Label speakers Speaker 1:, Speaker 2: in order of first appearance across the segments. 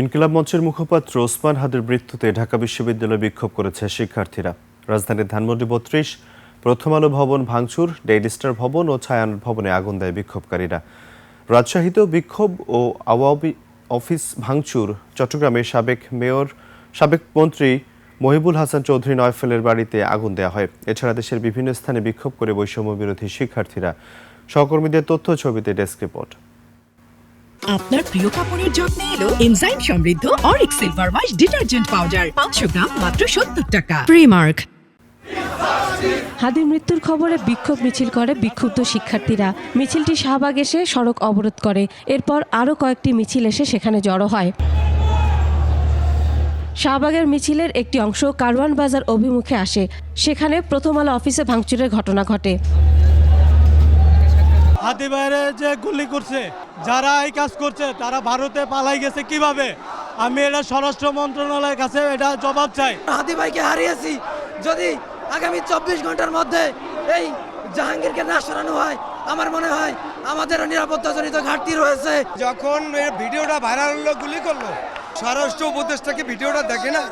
Speaker 1: ইনকিলাব মঞ্চের মুখপাত্র ওসমান হাদির মৃত্যুতে ঢাকা বিশ্ববিদ্যালয়ে বিক্ষোভ করেছে শিক্ষার্থীরা। রাজধানীর ধানমন্ডি ৩২, প্রথম আলো ভবন ভাঙচুর, ডেইলি স্টার ভবন ও ছায়ানট ভবনে আগুন দেয় বিক্ষোভকারীরা। রাজশাহীতেও বিক্ষোভ ও আওয়ামী অফিস ভাঙচুর। চট্টগ্রামের সাবেক মন্ত্রী মহিবুল হাসান চৌধুরী নয়ফেলের বাড়িতে আগুন দেওয়া হয়। এছাড়া দেশের বিভিন্ন স্থানে বিক্ষোভ করে বৈষম্য বিরোধী শিক্ষার্থীরা। সহকর্মীদের তথ্য ছবিতে ডেস্ক রিপোর্ট।
Speaker 2: আপনার প্রিয় কাপড়ের যত্নে এলো এনজাইম সমৃদ্ধ Arik silver wash detergent powder 500 গ্রাম মাত্র 70 টাকা। প্রিমার্ক।
Speaker 3: হাদির মৃত্যুর খবরে বিক্ষোভ মিছিল করে বিক্ষুব্ধ শিক্ষার্থীরা। মিছিলটি শাহবাগ এসে সড়ক অবরোধ করে। এরপর আরও কয়েকটি মিছিল এসে সেখানে জড়ো হয়। শাহবাগের মিছিলের একটি অংশ কারওয়ান বাজার অভিমুখে আসে। সেখানে প্রথম আলো অফিসে ভাঙচুরের ঘটনা ঘটে।
Speaker 4: হাদি ভাইরে যে গুলি করছে, যারা এই কাজ করছে তারা ভারতে পালাই গেছে কিভাবে? আমি এটা স্বরাষ্ট্র মন্ত্রণালয়ের কাছে এটা জবাব চাই।
Speaker 5: হাদি ভাইকে হারিয়েছি, যদি আগামী 24 ঘন্টার মধ্যে এই জাহাঙ্গীরকে না সরানো হয়, আমার মনে হয় আমাদেরও নিরাপত্তাজনিত ঘাটতি রয়েছে।
Speaker 6: যখন ভিডিওটা ভাইরাল হলো, গুলি করলো, স্বরাষ্ট্র উপদেষ্টাকে ভিডিওটা দেখে না,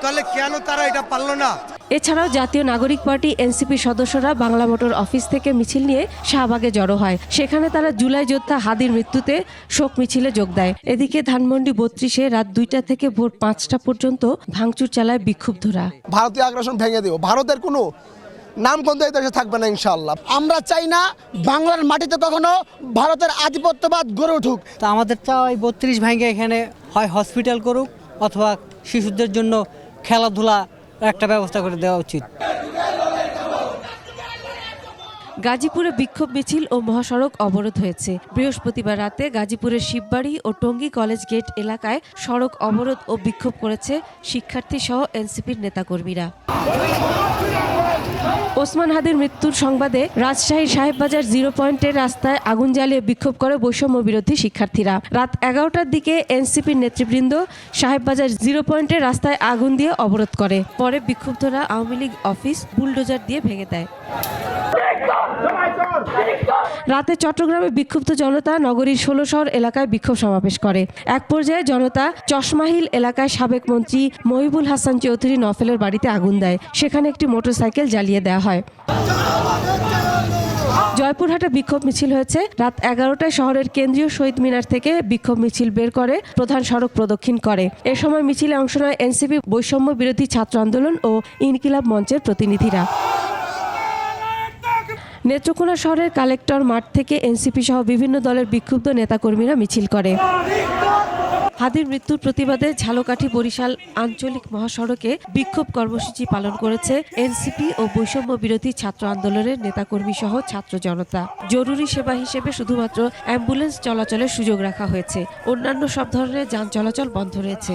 Speaker 6: তাহলে কেন তারা এটা পারলো না?
Speaker 3: এছাড়াও জাতীয় নাগরিক পার্টি এনসিপি সদস্যরা বাংলা মোটর অফিস থেকে মিছিল নিয়ে শাহবাগে জড়ো হয়। সেখানে তারা জুলাই যোদ্ধা হাদির মৃত্যুতে শোক মিছিলে যোগ দেয়। এদিকে ধানমন্ডি ৩২-এ রাত ২টা থেকে ভোর ৫টা পর্যন্ত ভাঙচুর চালায় বিক্ষুব্ধরা।
Speaker 7: ভারতীয় আগ্রাসন ভেঙে দেব, ভারতের কোনো নামগন্ধ এই দেশে থাকবে না ইনশাআল্লাহ। আমরা চাই না বাংলার মাটিতে কখনো ভারতের আধিপত্যবাদ গড়ে উঠুক।
Speaker 8: তা আমাদের চাই ৩২ ভাঙে এখানে হয় হসপিটাল করুক অথবা শিশুদের জন্য খেলাধুলা একটা ব্যবস্থা করে দেওয়া উচিত।
Speaker 3: গাজীপুরে বিক্ষোভ মিছিল ও মহাসড়ক অবরোধ হয়েছে। বৃহস্পতিবার রাতে গাজীপুরের শিববাড়ি ও টঙ্গী কলেজ গেট এলাকায় সড়ক অবরোধ ও বিক্ষোভ করেছে শিক্ষার্থী সহ এনসিপির নেতাকর্মীরা। ওসমান হাদির মৃত্যুর সংবাদে রাজশাহীর সাহেববাজার 0 পয়েন্টের রাস্তায় আগুন জ্বালিয়ে বিক্ষোভ করে বৈষম্য বিরোধী শিক্ষার্থীরা। রাত 11টার দিকে এনসিপির নেতৃবৃন্দ সাহেববাজার 0 পয়েন্টের রাস্তায় আগুন দিয়ে অবরোধ করে। পরে বিক্ষুব্ধরা আওয়ামী লীগ অফিস বুলডোজার দিয়ে ভেঙে দেয়। রাতে চট্টগ্রামে বিক্ষুব্ধ জনতা নগরীর 16 শহর এলাকায় বিক্ষোভ সমাবেশ করে। এক পর্যায়ে জনতা চশমাহিল এলাকায় সাবেক মন্ত্রী মহিবুল হাসান চৌধুরী নফেলের বাড়িতে আগুন দেয়। সেখানে একটি মোটরসাইকেল জ্বালিয়ে দেওয়া হয়। জয়পুরহাটে বিক্ষোভ মিছিল হয়েছে। রাত 11টায় শহরের কেন্দ্রীয় শহীদ মিনার থেকে বিক্ষোভ মিছিল বের করে প্রধান সড়ক প্রদক্ষিণ করে। এ সময় মিছিলে অংশ নেয় এনসিপি, বৈষম্য বিরোধী ছাত্র আন্দোলন ও ইনকিলাব মঞ্চের প্রতিনিধিরা। নেত্রকোনা শহরের কালেক্টর মাঠ থেকে এনসিপি সহ বিভিন্ন দলের বিক্ষুব্ধ নেতাকর্মীরা মিছিল করে। হাদির মৃত্যুর প্রতিবাদে ঝালকাঠি বরিশাল আঞ্চলিক মহাসড়কে বিক্ষোভ কর্মসূচি পালন করেছে এনসিপি ও বৈষম্য বিরোধী ছাত্র আন্দোলনের নেতাকর্মী সহ ছাত্র জনতা। জরুরি সেবা হিসেবে শুধুমাত্র অ্যাম্বুলেন্স চলাচলের সুযোগ রাখা হয়েছে। অন্যান্য সব ধরনের যান চলাচল বন্ধ রয়েছে।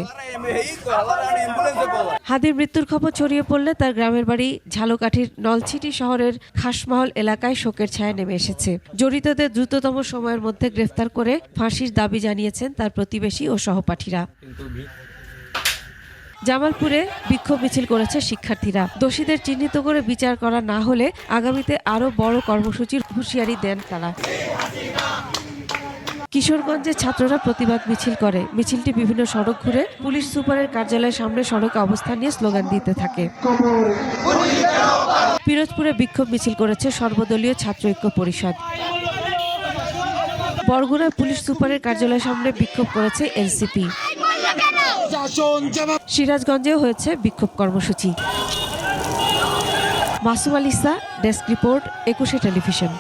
Speaker 3: হাদির মৃত্যুর খবর ছড়িয়ে পড়লে তার গ্রামের বাড়ি ঝালকাঠির নলছিটি শহরের খাসমহল এলাকায় শোকের ছায়া নেমে এসেছে। জড়িতদের দ্রুততম সময়ের মধ্যে গ্রেফতার করে ফাঁসির দাবি জানিয়েছেন তার প্রতিবেশী ও সহপাঠীরা। জামালপুরে বিক্ষোভ মিছিল করেছে শিক্ষার্থীরা। দোষীদের চিহ্নিত করে বিচার করা না হলে আগামীতে আরও বড় কর্মসূচির হুঁশিয়ারি দেন তারা। কিশোরগঞ্জে ছাত্ররা প্রতিবাদ মিছিল করে। মিছিলটি বিভিন্ন সড়ক ঘুরে পুলিশ সুপারের কার্যালয়ের সামনে সড়কে অবস্থান নিয়ে স্লোগান দিতে থাকে। পিরোজপুরে বিক্ষোভ মিছিল করেছে সর্বদলীয় ছাত্র ঐক্য পরিষদ। বরগুনায় পুলিশ সুপারের কার্যালয়ের সামনে বিক্ষোভ করেছে এনসিপি। সিরাজগঞ্জেও হয়েছে বিক্ষোভ কর্মসূচি। Masum আলিসা, desk report, 21 television.